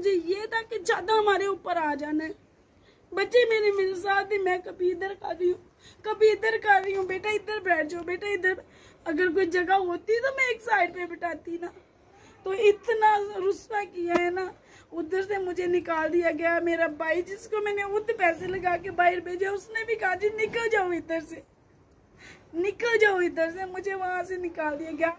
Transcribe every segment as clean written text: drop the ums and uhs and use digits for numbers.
मुझे ये था कि ज्यादा हमारे ऊपर आ जाना है। बच्चे मेरे साथ ही, मैं कभी इधर कर रही हूँ, कभी इधर कर रही हूँ, बेटा इधर बैठ जाओ, बेटा इधर। अगर कोई जगह होती तो मैं एक साइड पे बिठाती ना। तो इतना रुस्वा किया है ना, उधर से मुझे निकाल दिया गया। मेरा भाई जिसको मैंने उधर पैसे लगा के बाहर भेजा, उसने भी कहा जी निकल जाओ इधर से, निकल जाओ इधर से, मुझे वहां से निकाल दिया गया।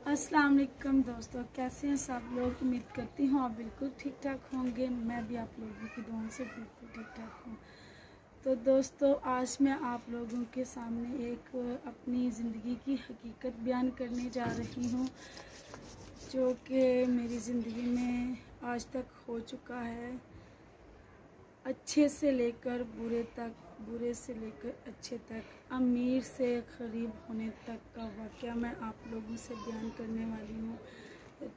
अस्सलाम वालेकुम दोस्तों, कैसे हैं सब लोग? उम्मीद करती हूँ आप बिल्कुल ठीक ठाक होंगे। मैं भी आप लोगों की दुआओं से बिल्कुल ठीक ठाक हूँ। तो दोस्तों, आज मैं आप लोगों के सामने एक अपनी ज़िंदगी की हकीकत बयान करने जा रही हूँ, जो कि मेरी ज़िंदगी में आज तक हो चुका है। अच्छे से लेकर बुरे तक, बुरे से लेकर अच्छे तक, अमीर से गरीब होने तक का वाक़या मैं आप लोगों से बयान करने वाली हूँ।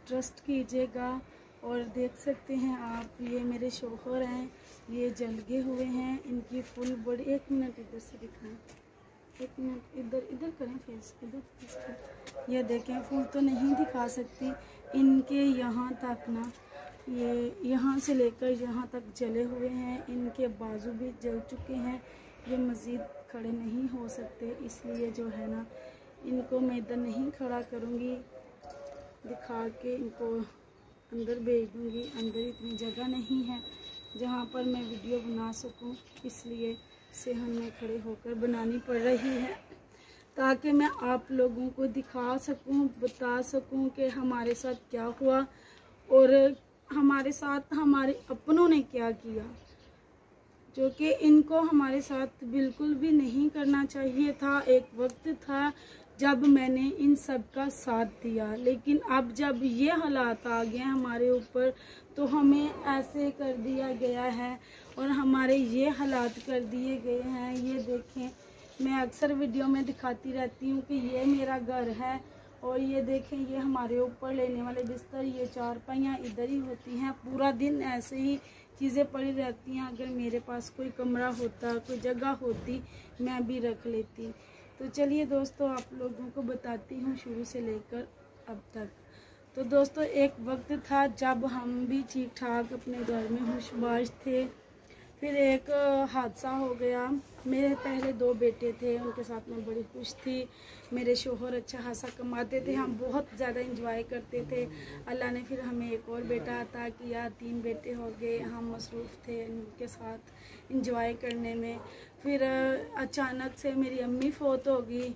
ट्रस्ट कीजिएगा। और देख सकते हैं आप, ये मेरे शौहर हैं, ये जलगे हुए हैं। इनकी फुल बॉडी, एक मिनट इधर से दिखाएं, एक मिनट इधर इधर करें फेस, इधर। ये देखें, फुल तो नहीं दिखा सकती, इनके यहाँ तक ना, ये यहाँ से लेकर यहाँ तक जले हुए हैं। इनके बाजू भी जल चुके हैं, ये मज़ीद खड़े नहीं हो सकते, इसलिए जो है ना, इनको मैं इधर नहीं खड़ा करूँगी, दिखा के इनको अंदर भेज दूँगी। अंदर इतनी जगह नहीं है जहाँ पर मैं वीडियो बना सकूँ, इसलिए सेहन में खड़े होकर बनानी पड़ रही है, ताकि मैं आप लोगों को दिखा सकूँ, बता सकूँ कि हमारे साथ क्या हुआ और हमारे साथ हमारे अपनों ने क्या किया, जो कि इनको हमारे साथ बिल्कुल भी नहीं करना चाहिए था। एक वक्त था जब मैंने इन सब का साथ दिया, लेकिन अब जब ये हालात आ गए हमारे ऊपर, तो हमें ऐसे कर दिया गया है और हमारे ये हालात कर दिए गए हैं। ये देखें, मैं अक्सर वीडियो में दिखाती रहती हूँ कि ये मेरा घर है, और ये देखें, ये हमारे ऊपर लेने वाले बिस्तर, ये चारपाइयाँ इधर ही होती हैं। पूरा दिन ऐसे ही चीज़ें पड़ी रहती हैं। अगर मेरे पास कोई कमरा होता, कोई जगह होती, मैं भी रख लेती। तो चलिए दोस्तों, आप लोगों को बताती हूँ शुरू से लेकर अब तक। तो दोस्तों, एक वक्त था जब हम भी ठीक ठाक अपने घर में होशबाज थे। फिर एक हादसा हो गया। मेरे पहले 2 बेटे थे, उनके साथ मैं बड़ी खुश थी। मेरे शोहर अच्छा खासा कमाते थे, हम बहुत ज़्यादा इंजॉय करते थे। अल्लाह ने फिर हमें एक और बेटा अता किया, 3 बेटे हो गए। हम मसरूफ़ थे उनके साथ इंजॉय करने में। फिर अचानक से मेरी अम्मी फ़ौत हो गई,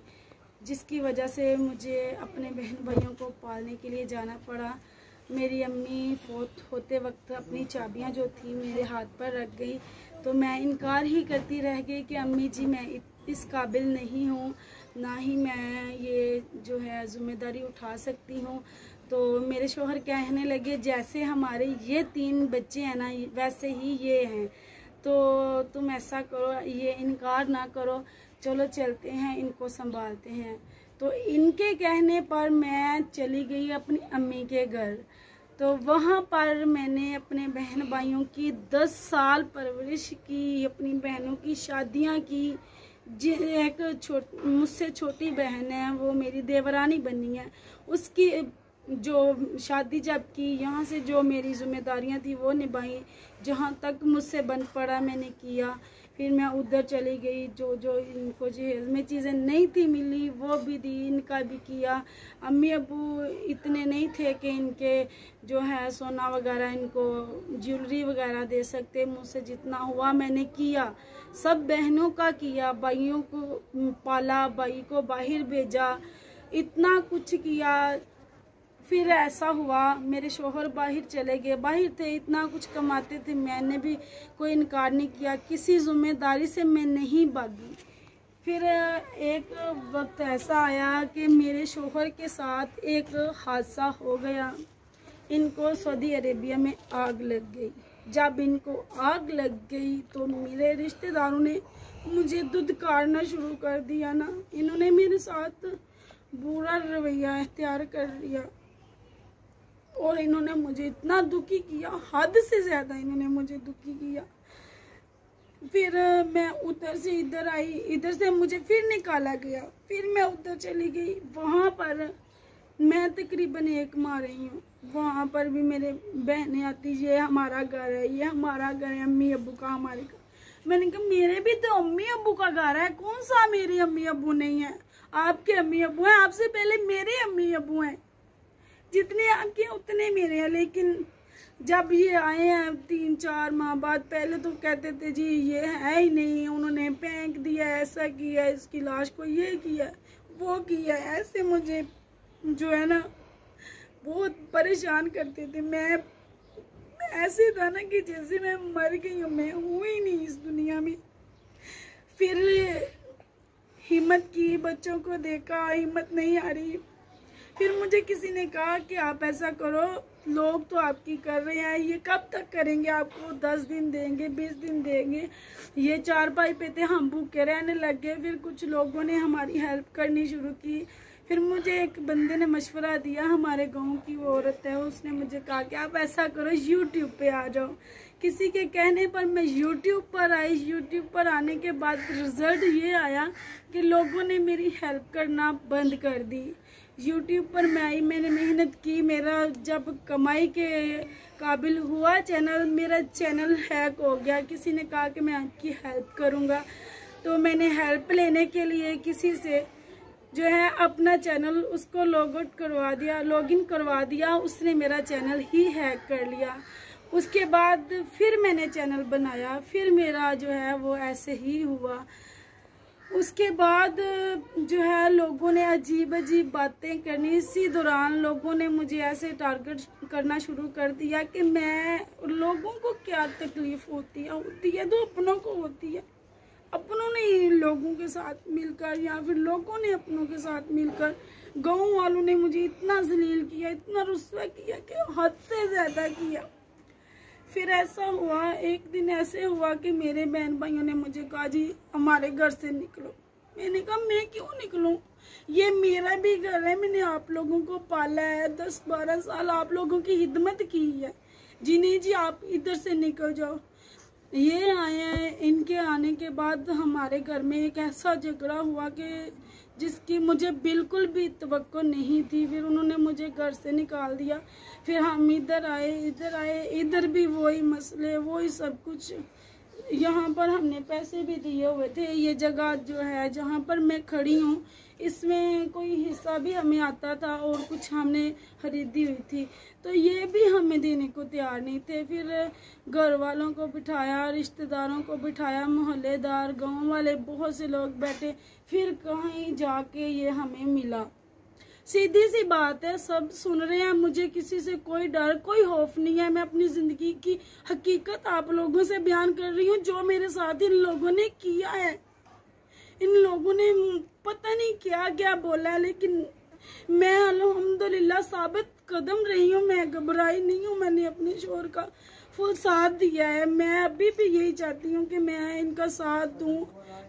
जिसकी वजह से मुझे अपने बहन भाइयों को पालने के लिए जाना पड़ा। मेरी अम्मी फौत होते वक्त अपनी चाबियां जो थी मेरे हाथ पर रख गई, तो मैं इनकार ही करती रह गई कि अम्मी जी मैं इस काबिल नहीं हूँ, ना ही मैं ये जो है ज़िम्मेदारी उठा सकती हूँ। तो मेरे शौहर कहने लगे, जैसे हमारे ये 3 बच्चे हैं ना, वैसे ही ये हैं, तो तुम ऐसा करो, ये इनकार ना करो, चलो चलते हैं, इनको संभालते हैं। तो इनके कहने पर मैं चली गई अपनी अम्मी के घर। तो वहाँ पर मैंने अपने बहन भाइयों की 10 साल परवरिश की, अपनी बहनों की शादियाँ की। एक मुझसे छोटी बहन है, वो मेरी देवरानी बनी है, उसकी जो शादी जब की, यहाँ से जो मेरी जिम्मेदारियाँ थी वो निभाई, जहाँ तक मुझसे बन पड़ा मैंने किया। फिर मैं उधर चली गई, जो जो इनको जहेज में चीज़ें नहीं थी मिली वो भी दी, इनका भी किया। अम्मी अबू इतने नहीं थे कि इनके जो है सोना वगैरह, इनको ज्वेलरी वगैरह दे सकते। मुझसे जितना हुआ मैंने किया, सब बहनों का किया, भाइयों को पाला, भाई को बाहर भेजा, इतना कुछ किया। फिर ऐसा हुआ, मेरे शौहर बाहर चले गए, बाहर थे, इतना कुछ कमाते थे, मैंने भी कोई इनकार नहीं किया, किसी जिम्मेदारी से मैं नहीं भागी। फिर एक वक्त ऐसा आया कि मेरे शौहर के साथ एक हादसा हो गया। इनको सऊदी अरेबिया में आग लग गई। जब इनको आग लग गई तो मेरे रिश्तेदारों ने मुझे दुदकारना शुरू कर दिया ना, इन्होंने मेरे साथ बुरा रवैया इख्तियार कर लिया और इन्होंने मुझे इतना दुखी किया, हद से ज़्यादा इन्होंने मुझे दुखी किया। फिर मैं उधर से इधर आई, इधर से मुझे फिर निकाला गया, फिर मैं उधर चली गई। वहाँ पर मैं तकरीबन 1 माह रही हूँ। वहाँ पर भी मेरे बहनें आती, ये हमारा घर है, ये हमारा घर है, अम्मी अब्बू का हमारे का। मैंने कहा मेरे भी तो अम्मी अब्बू का घर है, कौन सा मेरे अम्मी अब्बू नहीं है? आपके अम्मी अब्बू हैं, आपसे पहले मेरे अम्मी अब्बू हैं। जितने आपके उतने मेरे हैं। लेकिन जब ये आए हैं 3-4 माह बाद, पहले तो कहते थे जी ये है ही नहीं, उन्होंने फेंक दिया, ऐसा किया, इसकी लाश को ये किया वो किया। ऐसे मुझे जो है ना बहुत परेशान करते थे। मैं ऐसे था ना कि जैसे मैं मर गई हूँ, मैं हूँ ही नहीं इस दुनिया में। फिर हिम्मत की, बच्चों को देखा, हिम्मत नहीं आ रही। फिर मुझे किसी ने कहा कि आप ऐसा करो, लोग तो आपकी कर रहे हैं, ये कब तक करेंगे? आपको 10 दिन देंगे, 20 दिन देंगे। ये चारपाई पे थे, हम भूखे रहने लग गए। फिर कुछ लोगों ने हमारी हेल्प करनी शुरू की। फिर मुझे एक बंदे ने मशवरा दिया, हमारे गांव की वो औरत है, उसने मुझे कहा कि आप ऐसा करो, यूट्यूब पे आ जाओ। किसी के कहने पर मैं यूट्यूब पर आई। यूट्यूब पर आने के बाद रिजल्ट ये आया कि लोगों ने मेरी हेल्प करना बंद कर दी। यूट्यूब पर मैं आई, मैंने मेहनत की। मेरा जब कमाई के काबिल हुआ चैनल, मेरा चैनल हैक हो गया। किसी ने कहा कि मैं आपकी हेल्प करूँगा, तो मैंने हेल्प लेने के लिए किसी से जो है अपना चैनल उसको लॉगआउट करवा दिया, लॉगिन करवा दिया। उसने मेरा चैनल ही हैक कर लिया। उसके बाद फिर मैंने चैनल बनाया, फिर मेरा जो है वो ऐसे ही हुआ। उसके बाद जो है लोगों ने अजीब अजीब बातें करनी। इसी दौरान लोगों ने मुझे ऐसे टारगेट करना शुरू कर दिया कि मैं, लोगों को क्या तकलीफ होती है तो अपनों को होती है। अपनों ने लोगों के साथ मिलकर या फिर लोगों ने अपनों के साथ मिलकर, गांव वालों ने मुझे इतना जलील किया, इतना रुस्वा किया कि हद से ज्यादा किया। फिर ऐसा हुआ, एक दिन ऐसे हुआ कि मेरे बहन भाइयों ने मुझे कहा जी हमारे घर से निकलो। मैंने कहा मैं क्यों निकलूं? ये मेरा भी घर है, मैंने आप लोगों को पाला है, 10-12 साल आप लोगों की खिदमत की है। जी नहीं जी, आप इधर से निकल जाओ। ये आए हैं, इनके आने के बाद हमारे घर में एक ऐसा झगड़ा हुआ कि जिसकी मुझे बिल्कुल भी तवक्को नहीं थी। फिर उन्होंने मुझे घर से निकाल दिया। फिर हम इधर आए, इधर भी वही मसले, वही सब कुछ। यहाँ पर हमने पैसे भी दिए हुए थे। ये जगह जो है जहाँ पर मैं खड़ी हूँ, इसमें कोई हिस्सा भी हमें आता था और कुछ हमने खरीदी हुई थी, तो ये भी हमें देने को तैयार नहीं थे। फिर घर वालों को बिठाया, रिश्तेदारों को बिठाया, मोहल्लेदार, गांव वाले, बहुत से लोग बैठे। फिर कहीं जाके ये हमें मिला। सीधी सी बात है, सब सुन रहे हैं, मुझे किसी से कोई डर, कोई खौफ नहीं है। मैं अपनी जिंदगी की हकीकत आप लोगों से बयान कर रही हूँ, जो मेरे साथ इन लोगों ने किया है। इन लोगों ने पता नहीं क्या क्या बोला है, लेकिन मैं अल्हम्दुलिल्लाह साबित कदम रही हूँ। मैं घबराई नहीं हूँ, मैंने अपने शोहर का फुल साथ दिया है। मैं अभी भी यही चाहती हूँ कि मैं इनका साथ दूँ,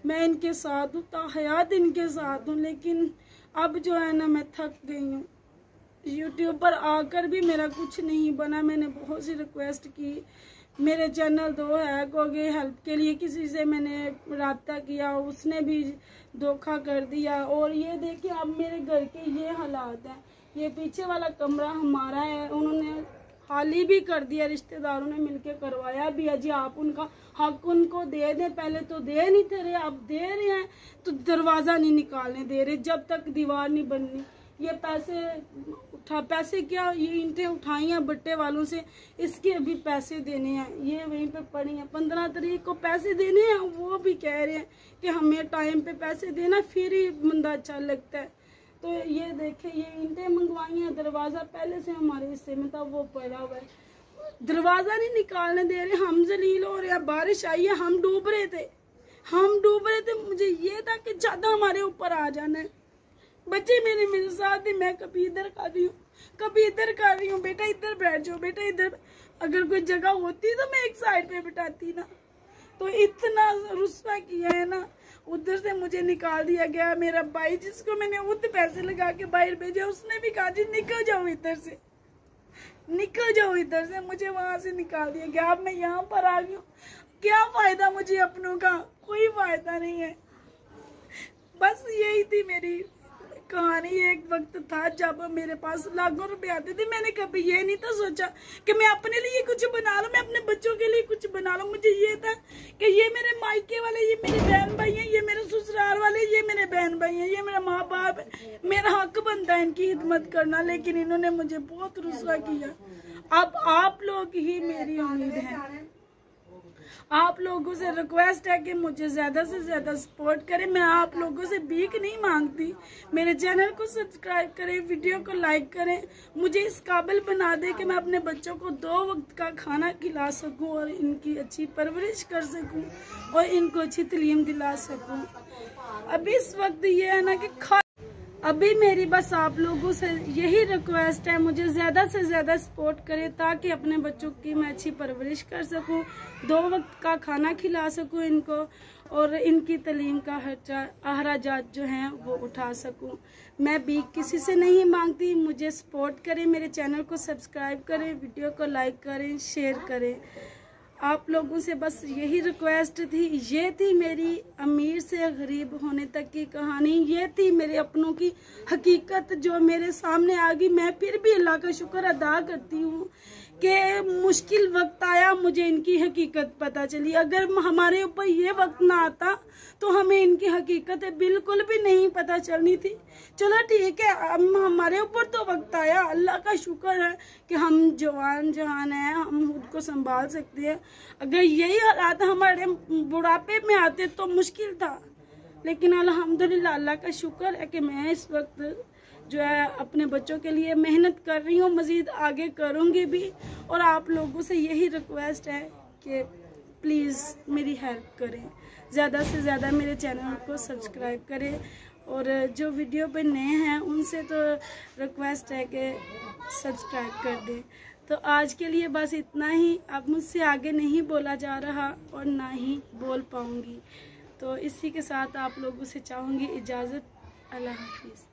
मैं इनके साथ हूँ, ताहयात इनके साथ हूँ। लेकिन अब जो है ना, मैं थक गई हूँ। यूट्यूब पर आकर भी मेरा कुछ नहीं बना। मैंने बहुत सी रिक्वेस्ट की, मेरे चैनल 2 हैक हो गए। हेल्प के लिए किसी से मैंने राब्ता किया, उसने भी धोखा कर दिया। और ये देखिए अब मेरे घर के ये हालात हैं। ये पीछे वाला कमरा हमारा है, उन्होंने खाली भी कर दिया, रिश्तेदारों ने मिलके करवाया भी है। जी आप उनका हक उनको दे दें, पहले तो दे नहीं थे रहे, अब दे रहे हैं तो दरवाजा नहीं निकालने दे रहे जब तक दीवार नहीं बननी। ये पैसे क्या, ये ईंटें उठाई हैं बट्टे वालों से, इसके अभी पैसे देने हैं। ये वहीं पे पड़ी हैं, 15 तारीख को पैसे देने हैं। वो भी कह रहे हैं कि हमें टाइम पे पैसे देना, फिर ही बंदा अच्छा लगता है। तो ये देखे, ये ईंटें मंगवाई हैं, दरवाजा पहले से हमारे हिस्से में था, वो पड़ा हुआ है, दरवाजा नहीं निकालने दे रहे। हम जलील हो रहे हैं। बारिश आई है, हम डूब रहे थे। मुझे ये था कि ज्यादा हमारे ऊपर आ जाना है। बच्चे मेरे साथ ही, मैं कभी इधर कर रही हूँ, कभी इधर कर रही हूँ। बेटा इधर बैठ जाओ, बेटा इधर। अगर कोई जगह होती तो मैं एक साइड पे बिठाती ना। तो इतना रुस्वा किया है ना, उधर से मुझे निकाल दिया गया। मेरा भाई, जिसको मैंने उधर पैसे लगा के बाहर भेजा, उसने भी कहा जी निकल जाओ इधर से, निकल जाओ इधर से। मुझे वहां से निकाल दिया गया। अब मैं यहाँ पर आ गई हूँ, क्या फायदा मुझे अपनों का? कोई फायदा नहीं है। बस यही थी मेरी कहानी। एक वक्त था जब मेरे पास लाखों रुपए आते थे, मैंने कभी ये नहीं था सोचा कि मैं अपने लिए कुछ बना लूं, मैं अपने बच्चों के लिए कुछ बना लूं। मुझे ये था कि ये मेरे मायके वाले, ये मेरे बहन भाई हैं, ये मेरे ससुराल वाले, ये मेरे बहन भाई हैं, ये मेरा माँ बाप है, मेरा हक बनता है इनकी खिदमत करना। लेकिन इन्होंने मुझे बहुत रुस्वा किया। अब आप लोग ही मेरी उम्मीद है, आप लोगों से रिक्वेस्ट है कि मुझे ज्यादा से ज्यादा सपोर्ट करें। मैं आप लोगों से भीख नहीं मांगती, मेरे चैनल को सब्सक्राइब करें, वीडियो को लाइक करें, मुझे इस काबिल बना दे कि मैं अपने बच्चों को 2 वक्त का खाना खिला सकूं और इनकी अच्छी परवरिश कर सकूं और इनको अच्छी तालीम दिला सकूं। अब इस वक्त ये है ना कि अभी मेरी बस आप लोगों से यही रिक्वेस्ट है, मुझे ज्यादा से ज्यादा सपोर्ट करें ताकि अपने बच्चों की मैं अच्छी परवरिश कर सकूं, 2 वक्त का खाना खिला सकूं इनको और इनकी तालीम का अखराजात जो हैं वो उठा सकूं। मैं भी किसी से नहीं मांगती, मुझे सपोर्ट करें, मेरे चैनल को सब्सक्राइब करें, वीडियो को लाइक करें, शेयर करें। आप लोगों से बस यही रिक्वेस्ट थी। ये थी मेरी अमीर से गरीब होने तक की कहानी, ये थी मेरे अपनों की हकीकत जो मेरे सामने आ गई। मैं फिर भी अल्लाह का शुक्र अदा करती हूँ कि मुश्किल वक्त आया, मुझे इनकी हकीकत पता चली। अगर हमारे ऊपर ये वक्त ना आता तो हमें इनकी हकीकत बिल्कुल भी नहीं पता चलनी थी। चलो ठीक है, हमारे ऊपर तो वक्त आया, अल्लाह का शुक्र है कि हम जवान जहान हैं, हम खुद को संभाल सकते हैं। अगर यही हालात हमारे बुढ़ापे में आते तो मुश्किल था, लेकिन अल्हम्दुलिल्लाह अल्लाह का शुक्र है कि मैं इस वक्त जो है अपने बच्चों के लिए मेहनत कर रही हूँ, मजीद आगे करूँगी भी। और आप लोगों से यही रिक्वेस्ट है कि प्लीज़ मेरी हेल्प करें, ज़्यादा से ज़्यादा मेरे चैनल को सब्सक्राइब करें और जो वीडियो पे नए हैं उनसे तो रिक्वेस्ट है कि सब्सक्राइब कर दें। तो आज के लिए बस इतना ही। अब मुझसे आगे नहीं बोला जा रहा और ना ही बोल पाऊँगी, तो इसी के साथ आप लोगों से चाहूँगी इजाज़त। अल्लाह हाफिज़।